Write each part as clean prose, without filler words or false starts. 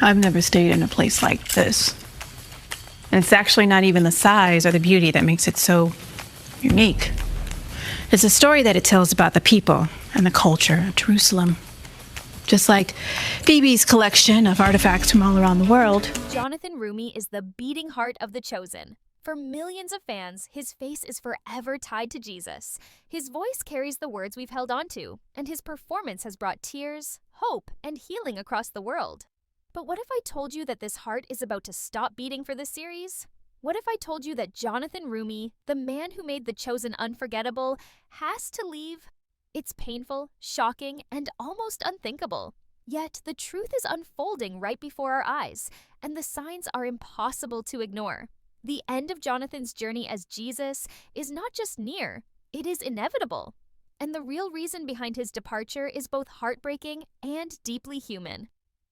I've never stayed in a place like this. And it's actually not even the size or the beauty that makes it so unique. It's a story that it tells about the people and the culture of Jerusalem. Just like Phoebe's collection of artifacts from all around the world. Jonathan Roumie is the beating heart of The Chosen. For millions of fans, his face is forever tied to Jesus. His voice carries the words we've held onto, and his performance has brought tears, hope, and healing across the world. But what if I told you that this heart is about to stop beating for this series? What if I told you that Jonathan Roumie, the man who made The Chosen unforgettable, has to leave? It's painful, shocking, and almost unthinkable. Yet the truth is unfolding right before our eyes, and the signs are impossible to ignore. The end of Jonathan's journey as Jesus is not just near, it is inevitable. And the real reason behind his departure is both heartbreaking and deeply human.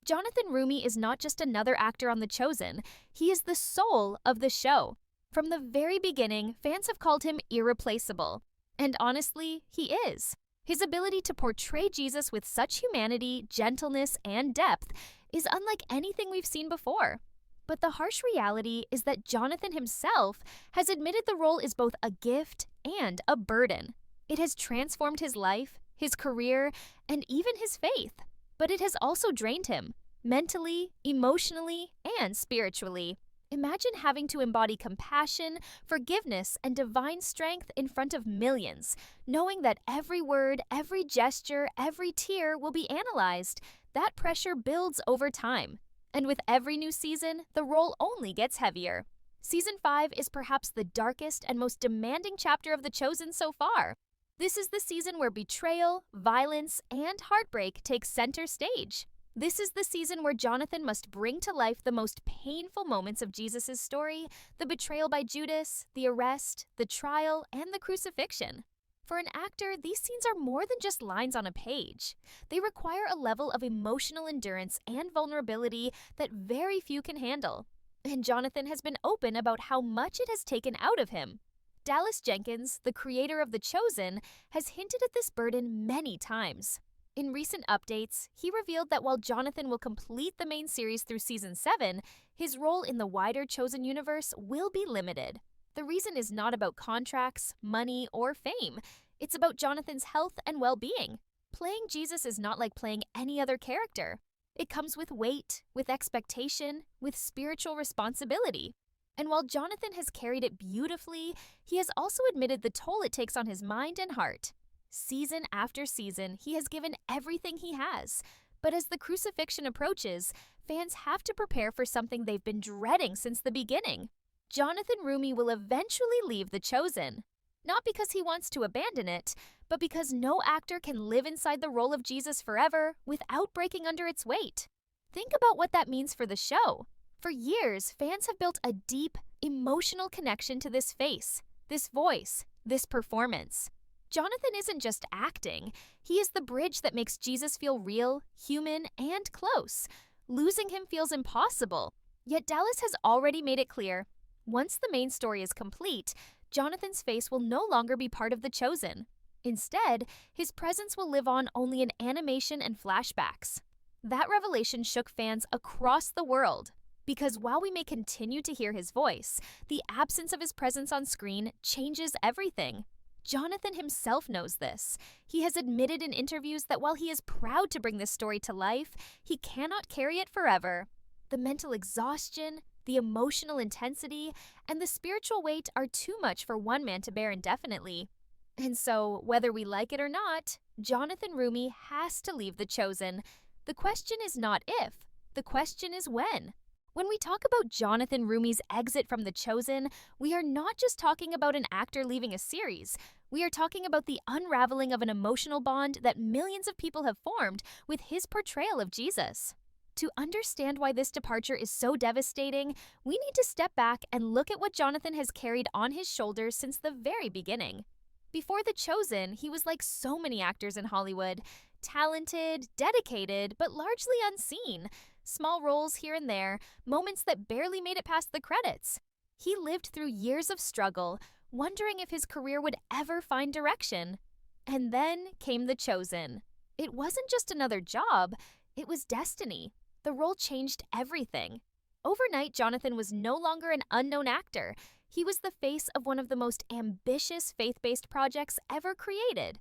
Jonathan Roumie is not just another actor on The Chosen, he is the soul of the show. From the very beginning, fans have called him irreplaceable. And honestly, he is. His ability to portray Jesus with such humanity, gentleness, and depth is unlike anything we've seen before. But the harsh reality is that Jonathan himself has admitted the role is both a gift and a burden. It has transformed his life, his career, and even his faith. But it has also drained him, mentally, emotionally, and spiritually. Imagine having to embody compassion, forgiveness, and divine strength in front of millions, knowing that every word, every gesture, every tear will be analyzed. That pressure builds over time. And with every new season, the role only gets heavier. Season 5 is perhaps the darkest and most demanding chapter of The Chosen so far. This is the season where betrayal, violence, and heartbreak take center stage. This is the season where Jonathan must bring to life the most painful moments of Jesus' story, the betrayal by Judas, the arrest, the trial, and the crucifixion. For an actor, these scenes are more than just lines on a page. They require a level of emotional endurance and vulnerability that very few can handle. And Jonathan has been open about how much it has taken out of him. Dallas Jenkins, the creator of The Chosen, has hinted at this burden many times. In recent updates, he revealed that while Jonathan will complete the main series through Season 7, his role in the wider Chosen universe will be limited. The reason is not about contracts, money, or fame. It's about Jonathan's health and well-being. Playing Jesus is not like playing any other character. It comes with weight, with expectation, with spiritual responsibility. And while Jonathan has carried it beautifully, he has also admitted the toll it takes on his mind and heart. Season after season, he has given everything he has. But as the crucifixion approaches, fans have to prepare for something they've been dreading since the beginning. Jonathan Roumie will eventually leave The Chosen. Not because he wants to abandon it, but because no actor can live inside the role of Jesus forever without breaking under its weight. Think about what that means for the show. For years, fans have built a deep, emotional connection to this face, this voice, this performance. Jonathan isn't just acting. He is the bridge that makes Jesus feel real, human, and close. Losing him feels impossible. Yet Dallas has already made it clear, once the main story is complete, Jonathan's face will no longer be part of The Chosen. Instead, his presence will live on only in animation and flashbacks. That revelation shook fans across the world. Because while we may continue to hear his voice, the absence of his presence on screen changes everything. Jonathan himself knows this. He has admitted in interviews that while he is proud to bring this story to life, he cannot carry it forever. The mental exhaustion, the emotional intensity, and the spiritual weight are too much for one man to bear indefinitely. And so, whether we like it or not, Jonathan Roumie has to leave The Chosen. The question is not if, the question is when. When we talk about Jonathan Roumie's exit from The Chosen, we are not just talking about an actor leaving a series. We are talking about the unraveling of an emotional bond that millions of people have formed with his portrayal of Jesus. To understand why this departure is so devastating, we need to step back and look at what Jonathan has carried on his shoulders since the very beginning. Before The Chosen, he was like so many actors in Hollywood, talented, dedicated, but largely unseen. Small roles here and there, moments that barely made it past the credits. He lived through years of struggle, wondering if his career would ever find direction. And then came The Chosen. It wasn't just another job, it was destiny. The role changed everything. Overnight, Jonathan was no longer an unknown actor. He was the face of one of the most ambitious faith-based projects ever created.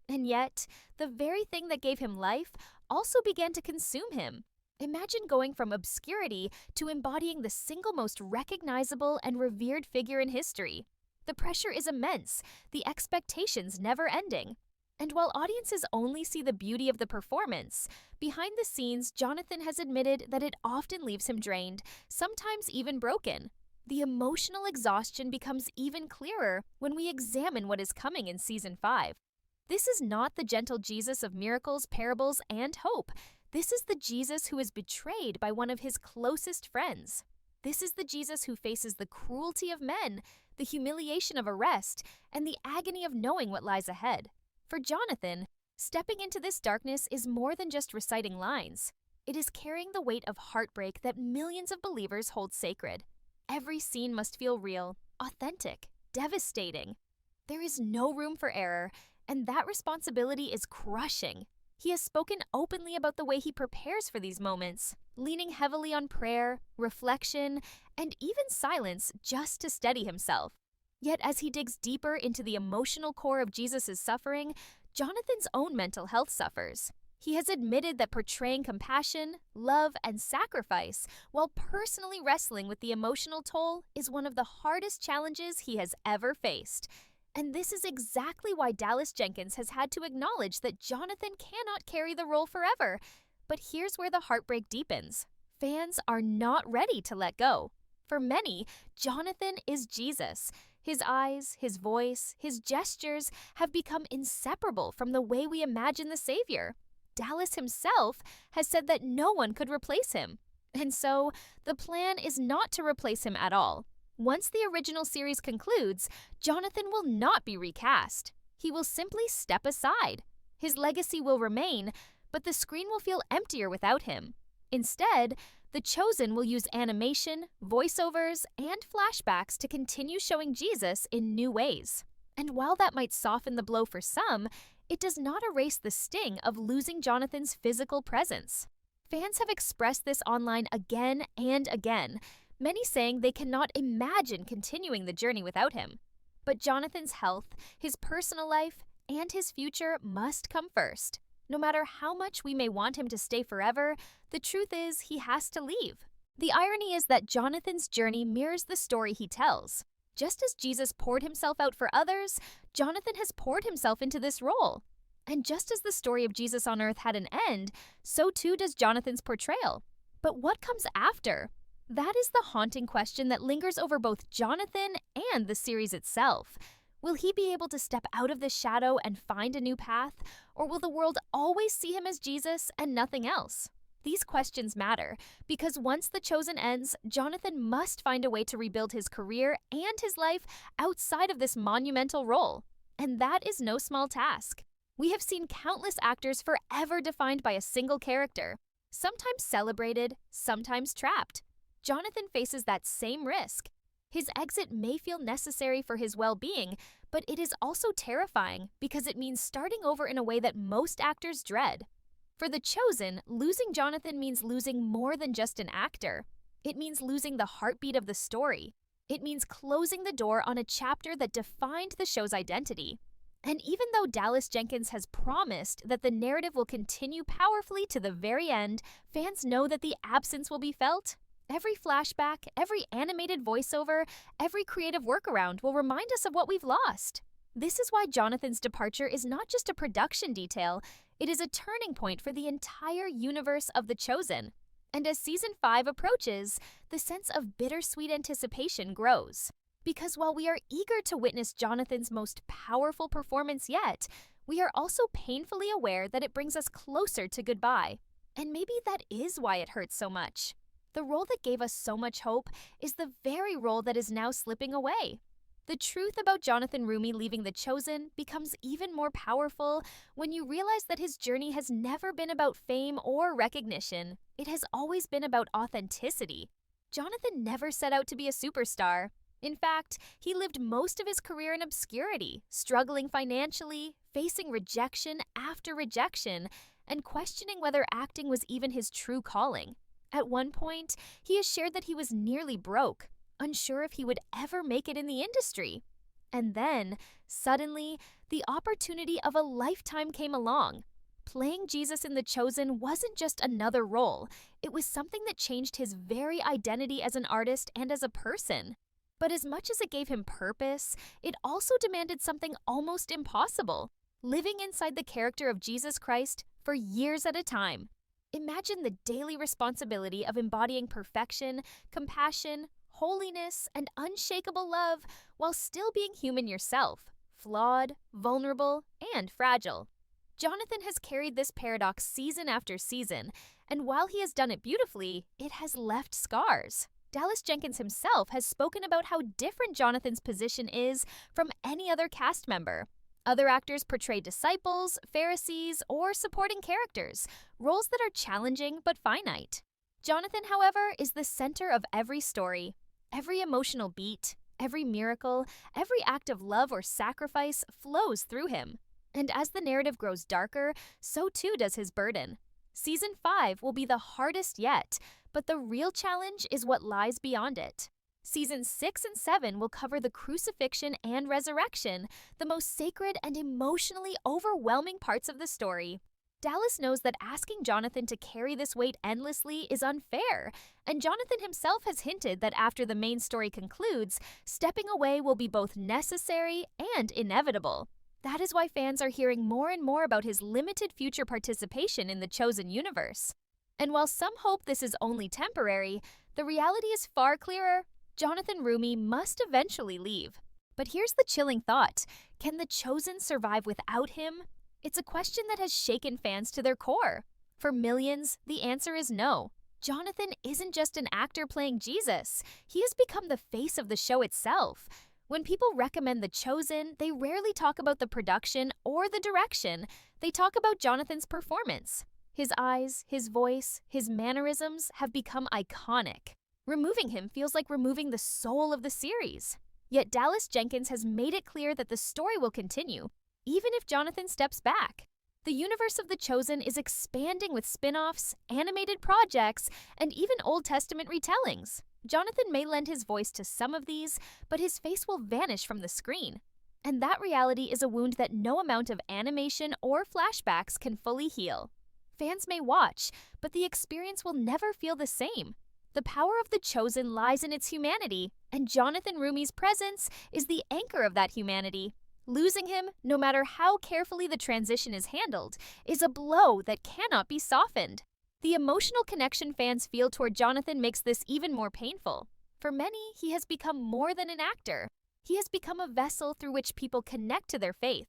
And yet, the very thing that gave him life also began to consume him. Imagine going from obscurity to embodying the single most recognizable and revered figure in history. The pressure is immense, the expectations never-ending. And while audiences only see the beauty of the performance, behind the scenes, Jonathan has admitted that it often leaves him drained, sometimes even broken. The emotional exhaustion becomes even clearer when we examine what is coming in Season 5. This is not the gentle Jesus of miracles, parables, and hope. This is the Jesus who is betrayed by one of his closest friends. This is the Jesus who faces the cruelty of men, the humiliation of arrest, and the agony of knowing what lies ahead. For Jonathan, stepping into this darkness is more than just reciting lines. It is carrying the weight of heartbreak that millions of believers hold sacred. Every scene must feel real, authentic, devastating. There is no room for error, and that responsibility is crushing. He has spoken openly about the way he prepares for these moments, leaning heavily on prayer, reflection, and even silence just to steady himself. Yet as he digs deeper into the emotional core of Jesus' suffering, Jonathan's own mental health suffers. He has admitted that portraying compassion, love, and sacrifice while personally wrestling with the emotional toll is one of the hardest challenges he has ever faced. And this is exactly why Jenkins has had to acknowledge that Jonathan cannot carry the role forever. But here's where the heartbreak deepens. Fans are not ready to let go. For many, Jonathan is Jesus. His eyes, his voice, his gestures have become inseparable from the way we imagine the Savior. Dallas himself has said that no one could replace him. And so, the plan is not to replace him at all. Once the original series concludes, Jonathan will not be recast. He will simply step aside. His legacy will remain, but the screen will feel emptier without him. Instead, The Chosen will use animation, voiceovers, and flashbacks to continue showing Jesus in new ways. And while that might soften the blow for some, it does not erase the sting of losing Jonathan's physical presence. Fans have expressed this online again and again, many saying they cannot imagine continuing the journey without him. But Jonathan's health, his personal life, and his future must come first. No matter how much we may want him to stay forever, the truth is he has to leave. The irony is that Jonathan's journey mirrors the story he tells. Just as Jesus poured himself out for others, Jonathan has poured himself into this role. And just as the story of Jesus on earth had an end, so too does Jonathan's portrayal. But what comes after? That is the haunting question that lingers over both Jonathan and the series itself. Will he be able to step out of this shadow and find a new path, or will the world always see him as Jesus and nothing else? These questions matter, because once The Chosen ends, Jonathan must find a way to rebuild his career and his life outside of this monumental role. And that is no small task. We have seen countless actors forever defined by a single character, sometimes celebrated, sometimes trapped. Jonathan faces that same risk. His exit may feel necessary for his well-being, but it is also terrifying because it means starting over in a way that most actors dread. For The Chosen, losing Jonathan means losing more than just an actor. It means losing the heartbeat of the story. It means closing the door on a chapter that defined the show's identity. And even though Jenkins has promised that the narrative will continue powerfully to the very end, fans know that the absence will be felt. Every flashback, every animated voiceover, every creative workaround will remind us of what we've lost. This is why Jonathan's departure is not just a production detail, it is a turning point for the entire universe of The Chosen. And as Season 5 approaches, the sense of bittersweet anticipation grows. Because while we are eager to witness Jonathan's most powerful performance yet, we are also painfully aware that it brings us closer to goodbye. And maybe that is why it hurts so much. The role that gave us so much hope is the very role that is now slipping away. The truth about Jonathan Roumie leaving The Chosen becomes even more powerful when you realize that his journey has never been about fame or recognition. It has always been about authenticity. Jonathan never set out to be a superstar. In fact, he lived most of his career in obscurity, struggling financially, facing rejection after rejection, and questioning whether acting was even his true calling. At one point, he has shared that he was nearly broke, unsure if he would ever make it in the industry. And then, suddenly, the opportunity of a lifetime came along. Playing Jesus in The Chosen wasn't just another role, it was something that changed his very identity as an artist and as a person. But as much as it gave him purpose, it also demanded something almost impossible: living inside the character of Jesus Christ for years at a time. Imagine the daily responsibility of embodying perfection, compassion, holiness, and unshakable love while still being human yourself, flawed, vulnerable, and fragile. Jonathan has carried this paradox season after season, and while he has done it beautifully, it has left scars. Dallas Jenkins himself has spoken about how different Jonathan's position is from any other cast member. Other actors portray disciples, Pharisees, or supporting characters, roles that are challenging but finite. Jonathan, however, is the center of every story. Every emotional beat, every miracle, every act of love or sacrifice flows through him. And as the narrative grows darker, so too does his burden. Season 5 will be the hardest yet, but the real challenge is what lies beyond it. Seasons 6 and 7 will cover the crucifixion and resurrection, the most sacred and emotionally overwhelming parts of the story. Dallas knows that asking Jonathan to carry this weight endlessly is unfair, and Jonathan himself has hinted that after the main story concludes, stepping away will be both necessary and inevitable. That is why fans are hearing more and more about his limited future participation in the Chosen universe. And while some hope this is only temporary, the reality is far clearer. Jonathan Roumie must eventually leave. But here's the chilling thought: can The Chosen survive without him? It's a question that has shaken fans to their core. For millions, the answer is no. Jonathan isn't just an actor playing Jesus. He has become the face of the show itself. When people recommend The Chosen, they rarely talk about the production or the direction. They talk about Jonathan's performance. His eyes, his voice, his mannerisms have become iconic. Removing him feels like removing the soul of the series. Yet Dallas Jenkins has made it clear that the story will continue, even if Jonathan steps back. The universe of The Chosen is expanding with spin-offs, animated projects, and even Old Testament retellings. Jonathan may lend his voice to some of these, but his face will vanish from the screen. And that reality is a wound that no amount of animation or flashbacks can fully heal. Fans may watch, but the experience will never feel the same. The power of The Chosen lies in its humanity, and Jonathan Roumie's presence is the anchor of that humanity. Losing him, no matter how carefully the transition is handled, is a blow that cannot be softened. The emotional connection fans feel toward Jonathan makes this even more painful. For many, he has become more than an actor. He has become a vessel through which people connect to their faith.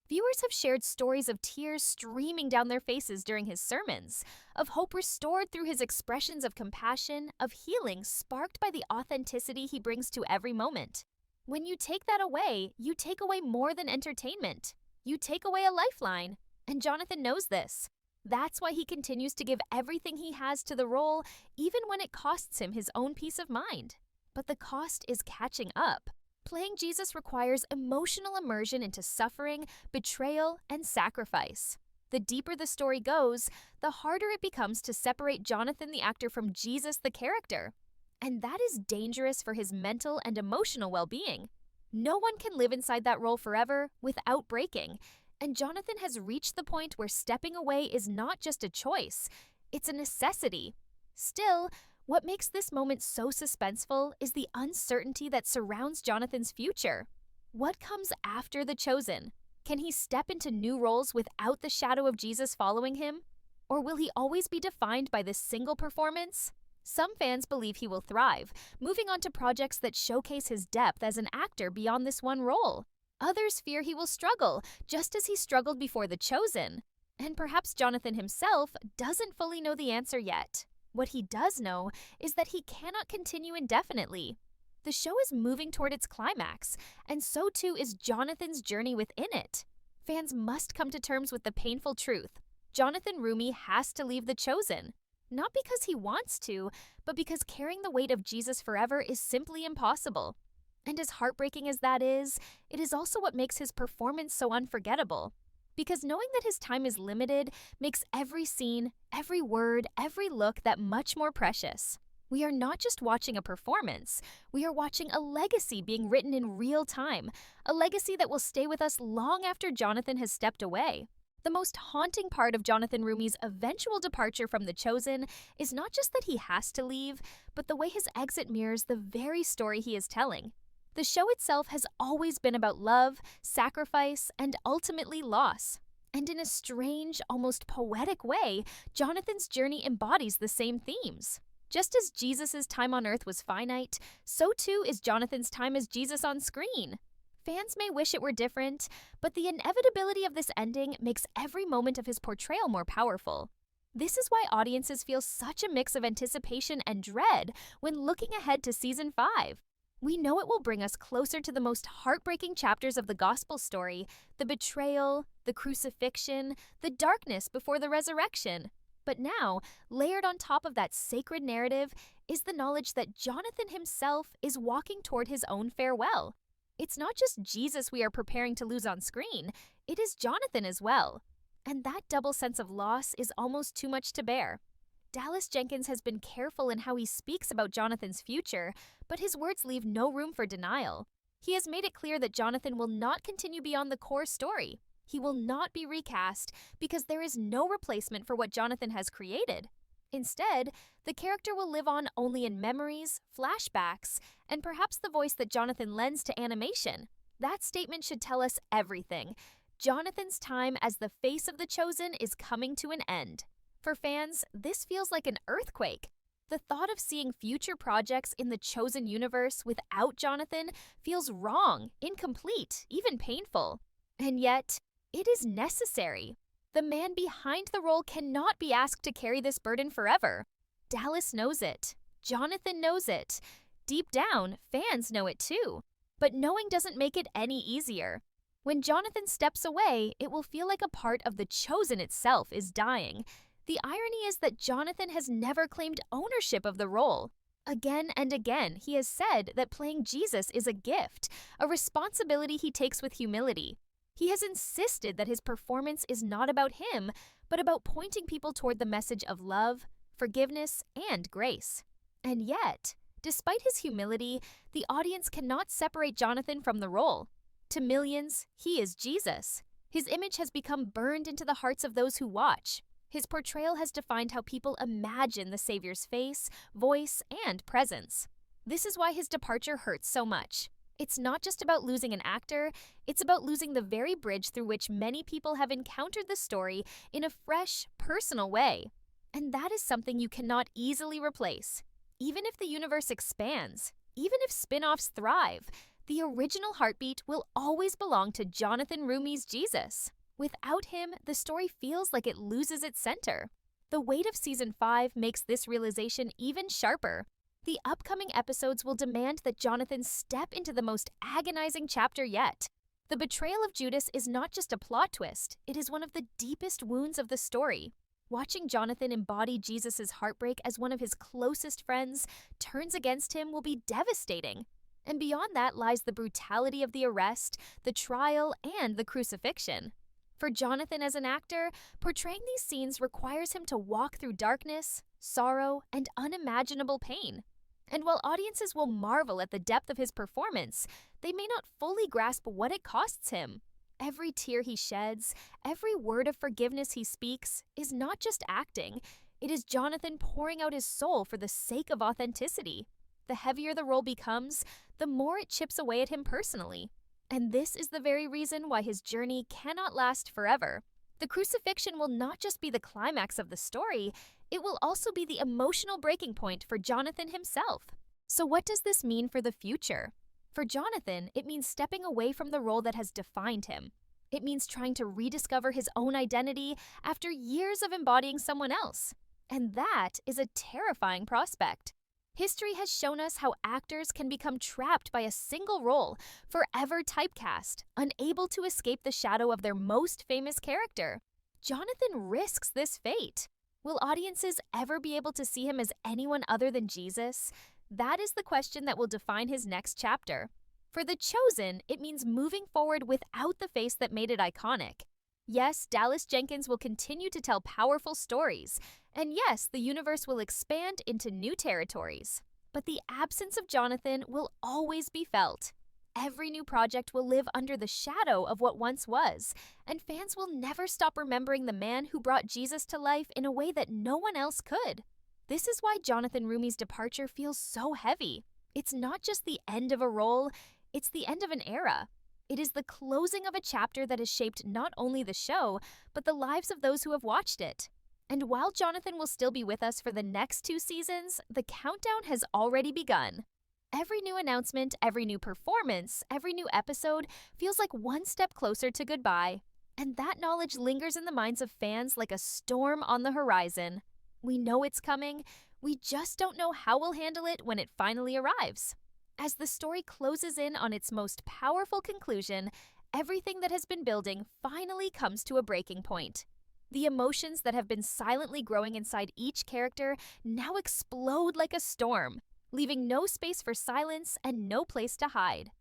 Viewers have shared stories of tears streaming down their faces during his sermons, of hope restored through his expressions of compassion, of healing sparked by the authenticity he brings to every moment. When you take that away, you take away more than entertainment. You take away a lifeline, and Jonathan knows this. That's why he continues to give everything he has to the role, even when it costs him his own peace of mind. But the cost is catching up. Playing Jesus requires emotional immersion into suffering, betrayal, and sacrifice. The deeper the story goes, the harder it becomes to separate Jonathan the actor from Jesus the character. And that is dangerous for his mental and emotional well-being. No one can live inside that role forever without breaking. And Jonathan has reached the point where stepping away is not just a choice, it's a necessity. Still, what makes this moment so suspenseful is the uncertainty that surrounds Jonathan's future. What comes after The Chosen? Can he step into new roles without the shadow of Jesus following him? Or will he always be defined by this single performance? Some fans believe he will thrive, moving on to projects that showcase his depth as an actor beyond this one role. Others fear he will struggle, just as he struggled before The Chosen. And perhaps Jonathan himself doesn't fully know the answer yet. What he does know is that he cannot continue indefinitely. The show is moving toward its climax, and so too is Jonathan's journey within it. Fans must come to terms with the painful truth. Jonathan Roumie has to leave The Chosen. Not because he wants to, but because carrying the weight of Jesus forever is simply impossible. And as heartbreaking as that is, it is also what makes his performance so unforgettable. Because knowing that his time is limited makes every scene, every word, every look that much more precious. We are not just watching a performance, we are watching a legacy being written in real time, a legacy that will stay with us long after Jonathan has stepped away. The most haunting part of Jonathan Roumie's eventual departure from The Chosen is not just that he has to leave, but the way his exit mirrors the very story he is telling. The show itself has always been about love, sacrifice, and ultimately loss. And in a strange, almost poetic way, Jonathan's journey embodies the same themes. Just as Jesus' time on earth was finite, so too is Jonathan's time as Jesus on screen. Fans may wish it were different, but the inevitability of this ending makes every moment of his portrayal more powerful. This is why audiences feel such a mix of anticipation and dread when looking ahead to Season 5. We know it will bring us closer to the most heartbreaking chapters of the gospel story, the betrayal, the crucifixion, the darkness before the resurrection. But now, layered on top of that sacred narrative, is the knowledge that Jonathan himself is walking toward his own farewell. It's not just Jesus we are preparing to lose on screen, it is Jonathan as well. And that double sense of loss is almost too much to bear. Dallas Jenkins has been careful in how he speaks about Jonathan's future, but his words leave no room for denial. He has made it clear that Jonathan will not continue beyond the core story. He will not be recast because there is no replacement for what Jonathan has created. Instead, the character will live on only in memories, flashbacks, and perhaps the voice that Jonathan lends to animation. That statement should tell us everything. Jonathan's time as the face of The Chosen is coming to an end. For fans, this feels like an earthquake. The thought of seeing future projects in the Chosen universe without Jonathan feels wrong, incomplete, even painful. And yet, it is necessary. The man behind the role cannot be asked to carry this burden forever. Dallas knows it. Jonathan knows it. Deep down, fans know it too. But knowing doesn't make it any easier. When Jonathan steps away, it will feel like a part of The Chosen itself is dying. The irony is that Jonathan has never claimed ownership of the role. Again and again, he has said that playing Jesus is a gift, a responsibility he takes with humility. He has insisted that his performance is not about him, but about pointing people toward the message of love, forgiveness, and grace. And yet, despite his humility, the audience cannot separate Jonathan from the role. To millions, he is Jesus. His image has become burned into the hearts of those who watch. His portrayal has defined how people imagine the Savior's face, voice, and presence. This is why his departure hurts so much. It's not just about losing an actor, it's about losing the very bridge through which many people have encountered the story in a fresh, personal way. And that is something you cannot easily replace. Even if the universe expands, even if spin-offs thrive, the original heartbeat will always belong to Jonathan Roumie's Jesus. Without him, the story feels like it loses its center. The weight of Season 5 makes this realization even sharper. The upcoming episodes will demand that Jonathan step into the most agonizing chapter yet. The betrayal of Judas is not just a plot twist, it is one of the deepest wounds of the story. Watching Jonathan embody Jesus' heartbreak as one of his closest friends turns against him will be devastating. And beyond that lies the brutality of the arrest, the trial, and the crucifixion. For Jonathan as an actor, portraying these scenes requires him to walk through darkness, sorrow, and unimaginable pain. And while audiences will marvel at the depth of his performance, they may not fully grasp what it costs him. Every tear he sheds, every word of forgiveness he speaks, is not just acting. It is Jonathan pouring out his soul for the sake of authenticity. The heavier the role becomes, the more it chips away at him personally. And this is the very reason why his journey cannot last forever. The crucifixion will not just be the climax of the story, it will also be the emotional breaking point for Jonathan himself. So what does this mean for the future? For Jonathan, it means stepping away from the role that has defined him. It means trying to rediscover his own identity after years of embodying someone else. And that is a terrifying prospect. History has shown us how actors can become trapped by a single role, forever typecast, unable to escape the shadow of their most famous character. Jonathan risks this fate. Will audiences ever be able to see him as anyone other than Jesus? That is the question that will define his next chapter. For The Chosen, it means moving forward without the face that made it iconic. Yes, Dallas Jenkins will continue to tell powerful stories, and yes, the universe will expand into new territories. But the absence of Jonathan will always be felt. Every new project will live under the shadow of what once was, and fans will never stop remembering the man who brought Jesus to life in a way that no one else could. This is why Jonathan Roumie's departure feels so heavy. It's not just the end of a role, it's the end of an era. It is the closing of a chapter that has shaped not only the show, but the lives of those who have watched it. And while Jonathan will still be with us for the next 2 seasons, the countdown has already begun. Every new announcement, every new performance, every new episode feels like one step closer to goodbye. And that knowledge lingers in the minds of fans like a storm on the horizon. We know it's coming, we just don't know how we'll handle it when it finally arrives. As the story closes in on its most powerful conclusion, everything that has been building finally comes to a breaking point. The emotions that have been silently growing inside each character now explode like a storm, leaving no space for silence and no place to hide.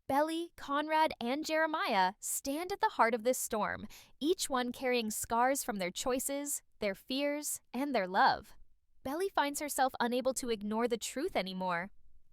Belly, Conrad, and Jeremiah stand at the heart of this storm, each one carrying scars from their choices, their fears, and their love. Belly finds herself unable to ignore the truth anymore.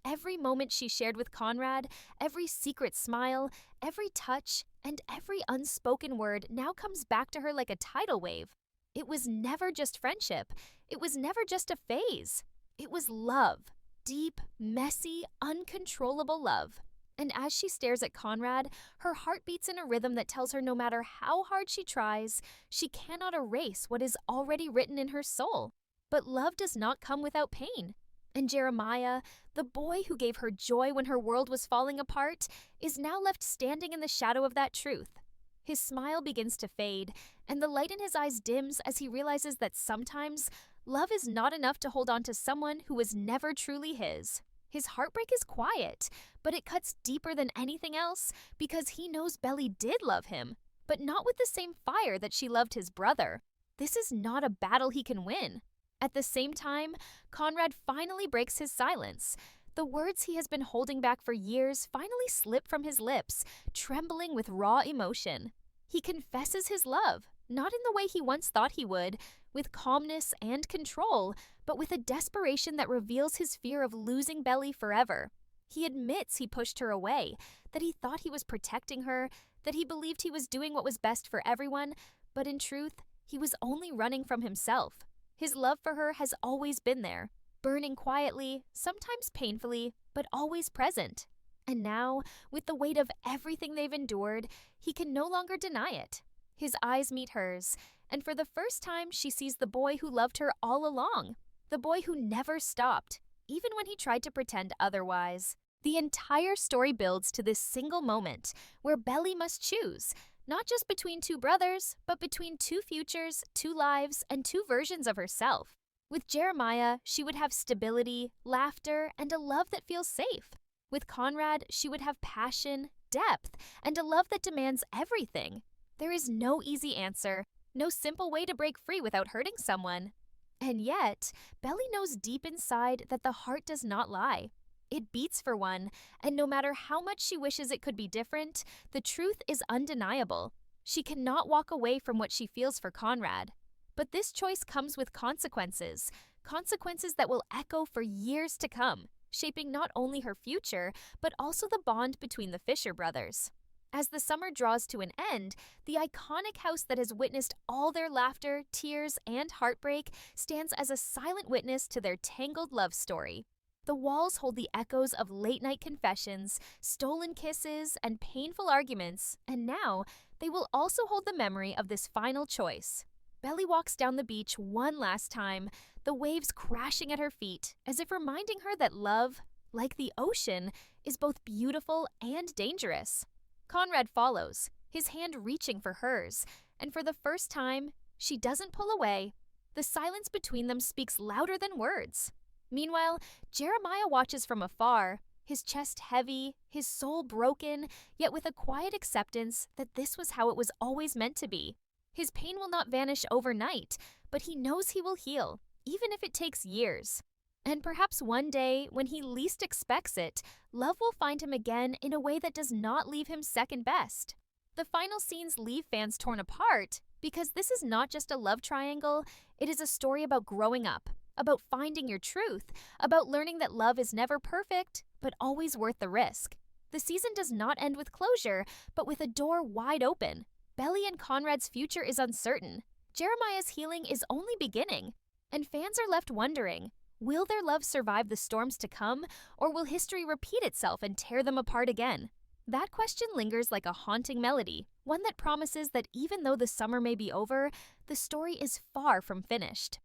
Every moment she shared with Conrad, every secret smile, every touch, and every unspoken word now comes back to her like a tidal wave. It was never just friendship. It was never just a phase. It was love. Deep, messy, uncontrollable love. And as she stares at Conrad, her heart beats in a rhythm that tells her no matter how hard she tries, she cannot erase what is already written in her soul. But love does not come without pain. And Jeremiah, the boy who gave her joy when her world was falling apart, is now left standing in the shadow of that truth. His smile begins to fade, and the light in his eyes dims as he realizes that sometimes love is not enough to hold on to someone who was never truly his. His heartbreak is quiet, but it cuts deeper than anything else because he knows Belly did love him, but not with the same fire that she loved his brother. This is not a battle he can win. At the same time, Conrad finally breaks his silence. The words he has been holding back for years finally slip from his lips, trembling with raw emotion. He confesses his love, not in the way he once thought he would, with calmness and control, but with a desperation that reveals his fear of losing Belly forever. He admits he pushed her away, that he thought he was protecting her, that he believed he was doing what was best for everyone, but in truth, he was only running from himself. His love for her has always been there, burning quietly, sometimes painfully, but always present. And now, with the weight of everything they've endured, he can no longer deny it. His eyes meet hers, and for the first time she sees the boy who loved her all along, the boy who never stopped, even when he tried to pretend otherwise. The entire story builds to this single moment where Belly must choose, not just between 2 brothers, but between 2 futures, 2 lives, and 2 versions of herself. With Jeremiah, she would have stability, laughter, and a love that feels safe. With Conrad, she would have passion, depth, and a love that demands everything. There is no easy answer, no simple way to break free without hurting someone. And yet, Belly knows deep inside that the heart does not lie. It beats for one, and no matter how much she wishes it could be different, the truth is undeniable. She cannot walk away from what she feels for Conrad. But this choice comes with consequences, consequences that will echo for years to come, shaping not only her future, but also the bond between the Fisher brothers. As the summer draws to an end, the iconic house that has witnessed all their laughter, tears, and heartbreak stands as a silent witness to their tangled love story. The walls hold the echoes of late-night confessions, stolen kisses, and painful arguments, and now they will also hold the memory of this final choice. Belly walks down the beach one last time, the waves crashing at her feet, as if reminding her that love, like the ocean, is both beautiful and dangerous. Conrad follows, his hand reaching for hers, and for the first time, she doesn't pull away. The silence between them speaks louder than words. Meanwhile, Jeremiah watches from afar, his chest heavy, his soul broken, yet with a quiet acceptance that this was how it was always meant to be. His pain will not vanish overnight, but he knows he will heal, even if it takes years. And perhaps one day, when he least expects it, love will find him again in a way that does not leave him second best. The final scenes leave fans torn apart because this is not just a love triangle, it is a story about growing up, about finding your truth, about learning that love is never perfect, but always worth the risk. The season does not end with closure, but with a door wide open. Belly and Conrad's future is uncertain. Jeremiah's healing is only beginning, and fans are left wondering, will their love survive the storms to come, or will history repeat itself and tear them apart again? That question lingers like a haunting melody, one that promises that even though the summer may be over, the story is far from finished.